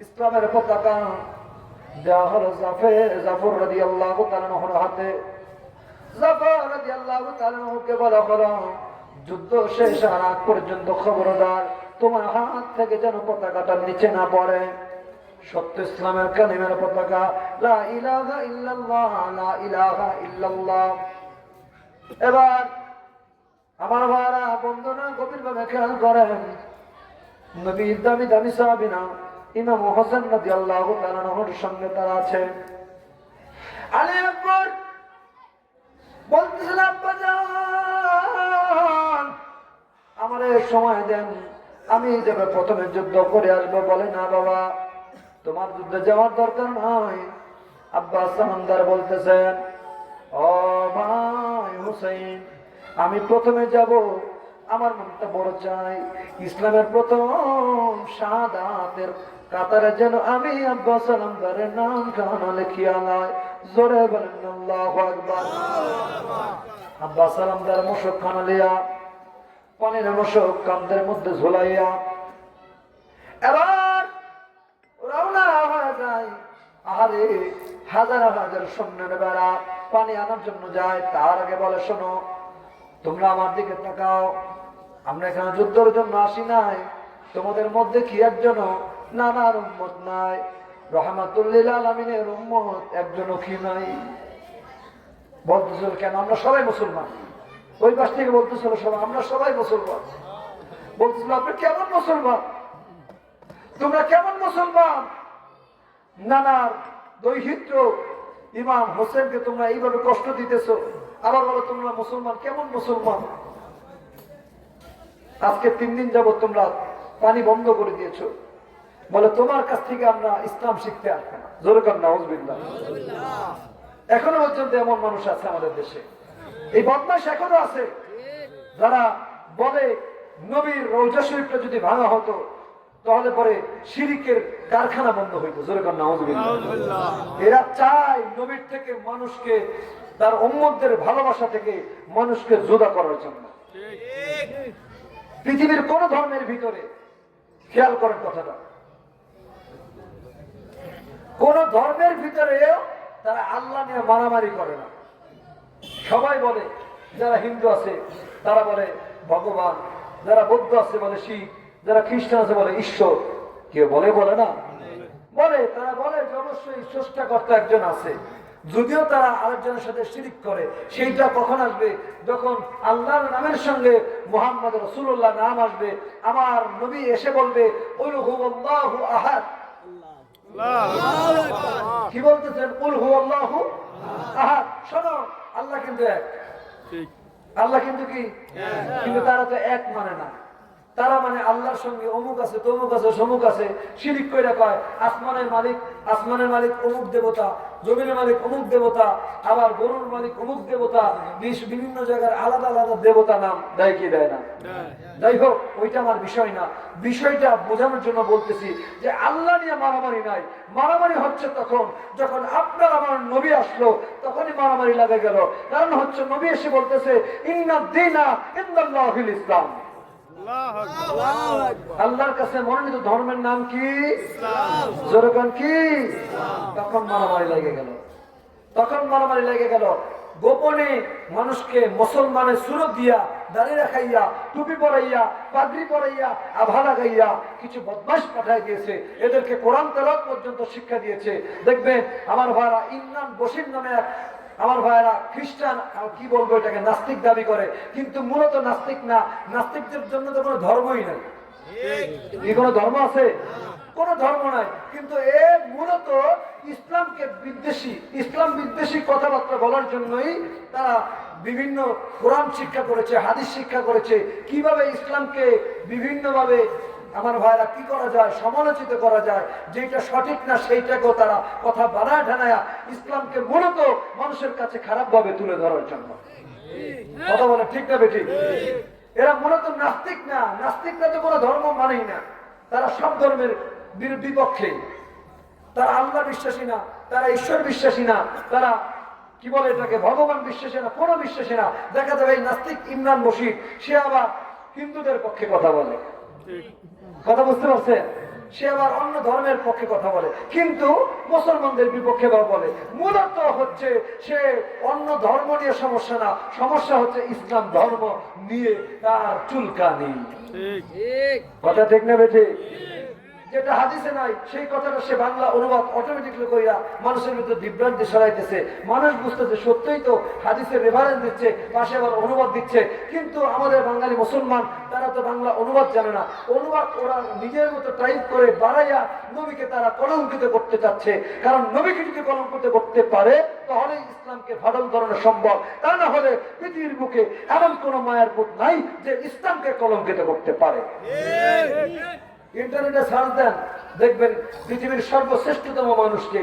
ইসলামের পতাকা দেওয়া হলো জাফর রাদিয়াল্লাহু তাআলা আনহুর হাতে। জাফর রাদিয়াল্লাহু তাআলা আনহুকে বলা হলো, যুদ্ধ শেষ হওয়ার আগ পর্যন্ত খবরদার তোমার হাত থেকে যেন পতাকাটা নিচে না পড়ে। সত্য ইসলামের কালিমার পতাকা, লা ইলাহা ইল্লাল্লাহ, লা ইলাহা ইল্লাল্লাহ। এবার আমার ভাইরা বন্ধনা গভীরভাবে খেয়াল করেন, নবীর দামি দামি সাহাবীরা ইমাম হোসেন রাদিয়াল্লাহু তাআলা আনহুর সঙ্গে তারা আছে। আলী আকবর বলতেছিলেন, আব্বা জান আমারে সময় দেন, আমি যাবে প্রথমে যুদ্ধ করে আসবো। বলে, না বাবা, তোমার যুদ্ধে যাওয়ার দরকার নয়। আব্বাস সামানদার বলতেছেন, ও ভাই হুসাইন, আমি প্রথমে যাব, আমার মনটা বড় চাই ইসলামের প্রথম শাহাদাতের কাতারে যেন আমি আব্বাস সালামদারের নাম খানা লিখিয়া নাই। জোরে বলেন আল্লাহু আকবার। আব্বাস সালামদার মুশক খানা লিয়া, পানির মুশক কান্দের মধ্যে ঝুলাইয়া এবার রওনা হয়ে যায়। আহারে, হাজার হাজার সৈন্যের বেড়া পানি আনার জন্য যায়। তার আগে বলে, শোনো, তোমরা আমার দিকে তাকাও, আমরা এখানে যুদ্ধের জন্য আসি নাই। তোমাদের মধ্যে কি একজন নানার উম্মত নাই? রাহমাতুল লিল আলামিনের উম্মত একজনও কি নাই? বলতেছিল, কেন? আমরা সবাই মুসলমান। ওই পাশ থেকে বলতেছিল, সবাই আমরা সবাই মুসলমান। বলতেছিল, আপনি কেমন মুসলমান? তোমরা কেমন মুসলমান? নানার দৈহিত্র ইমাম হোসেনকে তোমরা এইভাবে কষ্ট দিতেছো, আবার বলো তোমরা মুসলমান। কেমন মুসলমান? আজকে 3 দিন যাবত তোমরা পানি বন্ধ করে দিয়েছো। বলে, তোমার কাছ থেকে আমরা ইসলাম শিখতে আসবো না। জোরে কর নাউজুবিল্লাহ। এখনো পর্যন্ত এমন মানুষ আছে আমাদের দেশে, এই বদমাশ এখনো আছে, যারা বলে নবীর রওজা শরীফটা যদি ভাঙা হতো তাহলে পরে শিরিকের কারখানা বন্ধ হইতো। জোরে কর নাউজুবিল্লাহ। এরা চায় নবীর থেকে মানুষকে, তার উম্মতদের ভালোবাসা থেকে মানুষকে জুদা করার জন্য। পৃথিবীর কোন ধর্মের ভিতরে, খেয়াল করেন কথাটা, কোন ধর্মের ভিতরেও তারা আল্লাহ নিয়ে মারামারি করে না। সবাই বলে, যারা হিন্দু আছে তারা বলে ভগবান, যারা বৌদ্ধ আছে বলে শিব, যারা খ্রিস্টান আছে বলে ঈশ্বর। কেউ বলে বলে না? বলে। তারা বলে যে অবশ্যই স্রষ্টাকর্তা একজন আছে, যদিও তারা আরেকজনের সাথে শিরিক করে। সেইটা কখন আসবে? যখন আল্লাহর নামের সঙ্গে মুহাম্মদ রাসূলুল্লাহ নাম আসবে। আমার নবী এসে বলবে, কুল হুয়াল্লাহু আহাদ। কি বলতেছেন? কুল হুয়াল্লাহু আহাদ। শোনো, আল্লাহ কিন্তু এক। আল্লাহ কিন্তু কি? কিন্তু তারা তো এক মানে না। তারা মানে আল্লাহর সঙ্গে অমুক আছে, তমুক আছে, সমুক আছে, শিরিক কইরা কয় আসমানের মালিক অমুক দেবতা, জমিনের মালিক অমুক দেবতা, আবার গরুর মালিক অমুক দেবতা। বিভিন্ন জায়গার আলাদা আলাদা দেবতা নাম দেয় কি দেয় না? যাই হোক, ওইটা আমার বিষয় না। বিষয়টা বোঝানোর জন্য বলতেছি যে আল্লাহ নিয়ে মারামারি নাই। মারামারি হচ্ছে তখন যখন আপনার আমার নবী আসলো, তখনই মারামারি লাগে গেল। কারণ হচ্ছে নবী এসে বলতেছে, ইন্নাদ দীনা ইনদাল্লাহিল ইসলাম। আল্লাহর কাছে মনোনীত ধর্মের নাম কি? ইসলাম। কি? তখন মারামারি লেগে গেল। গোপনে মানুষকে মুসলমানের সুরত দিয়া, দাড়ি রাখাইয়া, টুপি পরাইয়া, পাগড়ি পরাইয়া, আভা লাগাইয়া কিছু বদমাশ পাঠায় দিয়েছে। এদেরকে কোরআন তেলাওয়াত পর্যন্ত শিক্ষা দিয়েছে। দেখবেন আমার ভাইরা ইমরান বশির নামে এক, আমার ভাইরা খ্রিস্টান, কি বলবো এটাকে, নাস্তিক দাবি করে, কিন্তু মূলত নাস্তিক না। নাস্তিকদের জন্য তো কোনো ধর্মই নাই। কি কোনো ধর্ম আছে? কোন ধর্ম নাই। কিন্তু এ মূলত ইসলামকে বিদ্বেষী, ইসলাম বিদ্বেষী কথাবার্তা বলার জন্যই তারা বিভিন্ন কোরআন শিক্ষা করেছে, হাদিস শিক্ষা করেছে, কিভাবে ইসলামকে বিভিন্নভাবে আমার ভাইরা কি করা যায়, সমালোচিত করা যায়, যেটা সঠিক না সেইটাকেও তারা কথা বানায় ঢানায়া ইসলামকে মূলত মানুষের কাছে খারাপ ভাবে তুলে ধরার জন্য। কথা বলে ঠিক না বেঠিক? এরা মূলত নাস্তিক না। নাস্তিকরা তো কোনো ধর্ম মানেই না, তারা সব ধর্মের বিপক্ষে। তারা আল্লাহ বিশ্বাসী না, তারা ঈশ্বর বিশ্বাসী না, তারা কি বলে এটাকে, ভগবান বিশ্বাসী না, কোনো বিশ্বাসী না। দেখা যাবে এই নাস্তিক ইমরান বশির, সে আবার হিন্দুদের পক্ষে কথা বলে। কথা বুঝতে পারছেন? সে আবার অন্য ধর্মের পক্ষে কথা বলে, কিন্তু মুসলমানদের বিপক্ষে বা বলে। মূলত হচ্ছে সে অন্য ধর্ম নিয়ে সমস্যা না, সমস্যা হচ্ছে ইসলাম ধর্ম নিয়ে তার চুলকানি। কথা ঠিক না বেঠে? যেটা হাদিসে নাই সেই কথাটা সে বাংলা অনুবাদ অটোমেটিকলি কইরা মানুষের ভিতরে বিভ্রান্তি ছড়াইতেছে। মানুষ বুঝতেছে সত্যই তো হাদিসের রেফারেন্স দিচ্ছে, পাশে আবার অনুবাদ দিচ্ছে, কিন্তু আমাদের বাঙালি মুসলমান তারা তো বাংলা অনুবাদ জানে না। অনুবাদ ওরা নিজের মতো টাইপ করে বাড়াইয়া নবীকে তারা কলঙ্কিত করতে চাচ্ছে। কারণ নবীকে যদি কলঙ্কিত করতে পারে তাহলে ইসলামকে ফাটল ধরানো সম্ভব, তা না হলে পৃথিবীর বুকে এমন কোন মায়ের পুত নাই যে ইসলামকে কলঙ্কিত করতে পারে। ইন্টারনেটে সার্চ দেন, দেখবেন পৃথিবীর সর্বশ্রেষ্ঠতম মানুষকে